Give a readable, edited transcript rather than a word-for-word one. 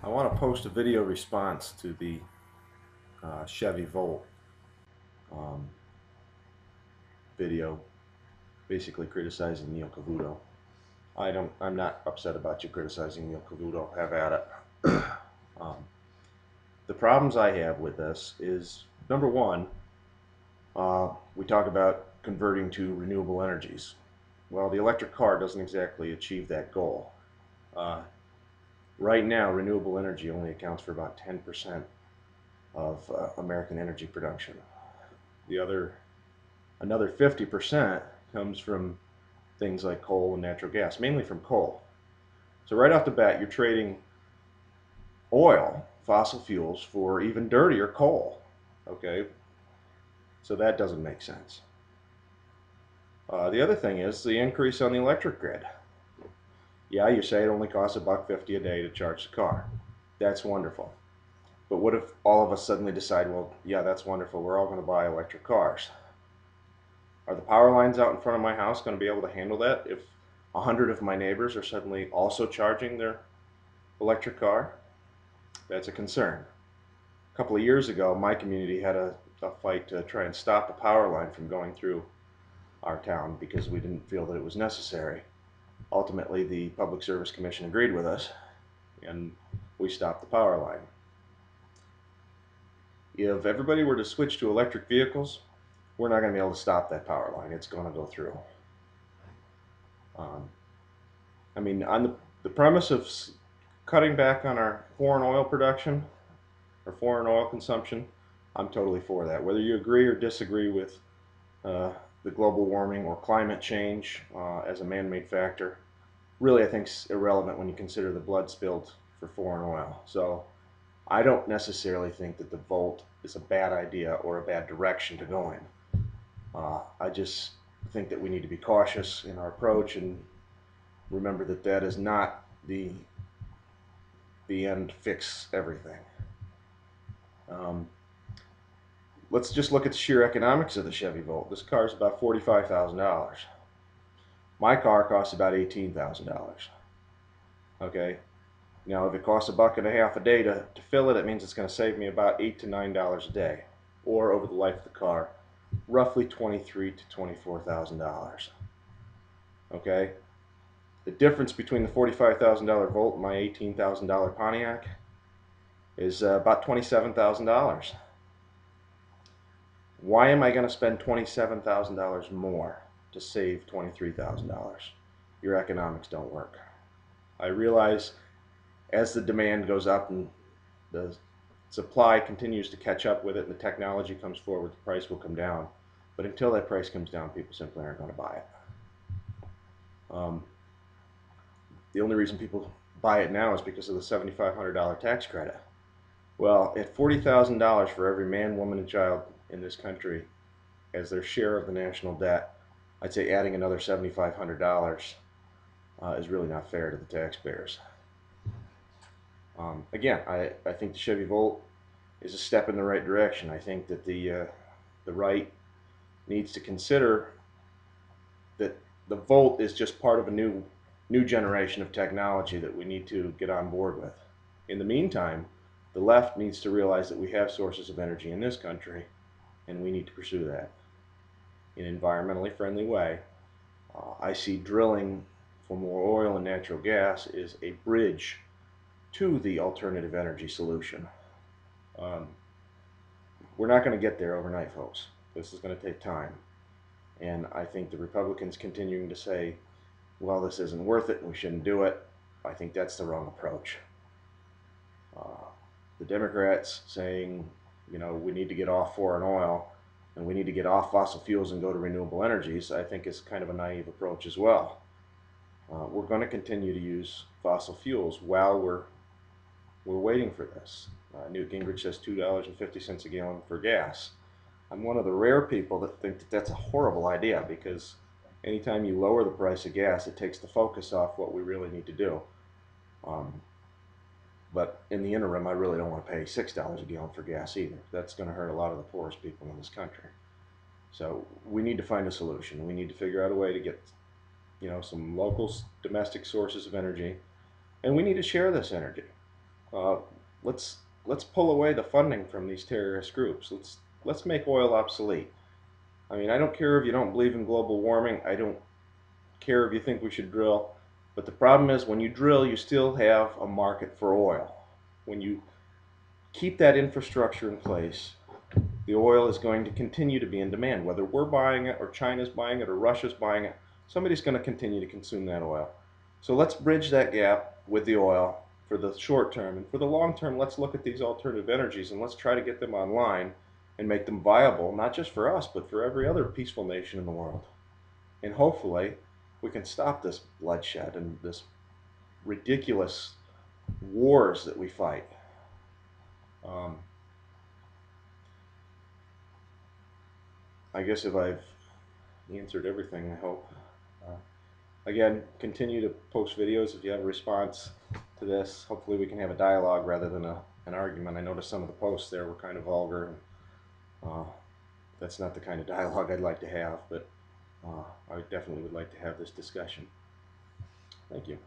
I want to post a video response to the Chevy Volt um, video, basically criticizing Neil Cavuto. I'm not upset about you criticizing Neil Cavuto. Have at it. um, the problems I have with this is number one, we talk about converting to renewable energies. Well, the electric car doesn't exactly achieve that goal. Uh, right now, renewable energy only accounts for about 10% of American energy production. The other Another 50% comes from things like coal and natural gas, mainly from coal. So right off the bat, you're trading oil, fossil fuels, for even dirtier coal. Okay, so that doesn't make sense. The other thing is the increase on the electric grid. Yeah, you say it only costs $1.50 a day to charge the car. That's wonderful. But what if all of us suddenly decide, well, yeah, that's wonderful. We're all going to buy electric cars. Are the power lines out in front of my house going to be able to handle that if 100 of my neighbors are suddenly also charging their electric car? That's a concern. A couple of years ago, my community had a fight to try and stop a power line from going through our town because we didn't feel that it was necessary. Ultimately, the Public Service Commission agreed with us, and we stopped the power line. If everybody were to switch to electric vehicles, we're not going to be able to stop that power line. It's going to go through. Um, I mean, on the premise of cutting back on our foreign oil production or foreign oil consumption, I'm totally for that. Whether you agree or disagree with uh, the global warming or climate change as a man-made factor, really I think is irrelevant when you consider the blood spilled for foreign oil. So I don't necessarily think that the Volt is a bad idea or a bad direction to go in. I just think that we need to be cautious in our approach and remember that that is not the end fix everything. Um, let's just look at the sheer economics of the Chevy Volt. This car is about $45,000. My car costs about $18,000. Okay. Now, if it costs $1.50 a day to fill it, it means it's going to save me about $8 to $9 a day, or over the life of the car, roughly $23,000 to $24,000. Okay. The difference between the $45,000 Volt and my $18,000 Pontiac is about $27,000. Why am I going to spend $27,000 more to save $23,000? Your economics don't work. I realize as the demand goes up and the supply continues to catch up with it and the technology comes forward, the price will come down. But until that price comes down, people simply aren't going to buy it. The only reason people buy it now is because of the $7,500 tax credit. Well, at $40,000 for every man, woman, and child in this country as their share of the national debt, I'd say adding another $7,500 is really not fair to the taxpayers. Again, I think the Chevy Volt is a step in the right direction. I think that the right needs to consider that the Volt is just part of a new generation of technology that we need to get on board with. In the meantime, the left needs to realize that we have sources of energy in this country, and we need to pursue that in an environmentally friendly way. I see drilling for more oil and natural gas is a bridge to the alternative energy solution. Um, we're not going to get there overnight, folks. This is going to take time. And I think the Republicans continuing to say, well, this isn't worth it, we shouldn't do it, I think that's the wrong approach. The Democrats saying, you know, we need to get off foreign oil and we need to get off fossil fuels and go to renewable energies, I think is kind of a naive approach as well. We're going to continue to use fossil fuels while we're waiting for this. Newt Gingrich says $2.50 a gallon for gas. I'm one of the rare people that think that that's a horrible idea because anytime you lower the price of gas, it takes the focus off what we really need to do. But in the interim, I really don't want to pay $6 a gallon for gas either. That's going to hurt a lot of the poorest people in this country. So we need to find a solution. We need to figure out a way to get, you know, some local domestic sources of energy, and we need to share this energy. Uh, let's pull away the funding from these terrorist groups. Let's make oil obsolete. I mean, I don't care if you don't believe in global warming. I don't care if you think we should drill. But the problem is when you drill, you still have a market for oil. When you keep that infrastructure in place, the oil is going to continue to be in demand. Whether we're buying it or China's buying it or Russia's buying it, somebody's going to continue to consume that oil. So let's bridge that gap with the oil for the short term. And for the long term, let's look at these alternative energies and let's try to get them online and make them viable, not just for us, but for every other peaceful nation in the world. And hopefully, we can stop this bloodshed and this ridiculous wars that we fight. Um, I guess if I've answered everything, I hope. Uh, Again, continue to post videos if you have a response to this. Hopefully we can have a dialogue rather than an argument. I noticed some of the posts there were kind of vulgar. And, that's not the kind of dialogue I'd like to have, but I definitely would like to have this discussion. Thank you.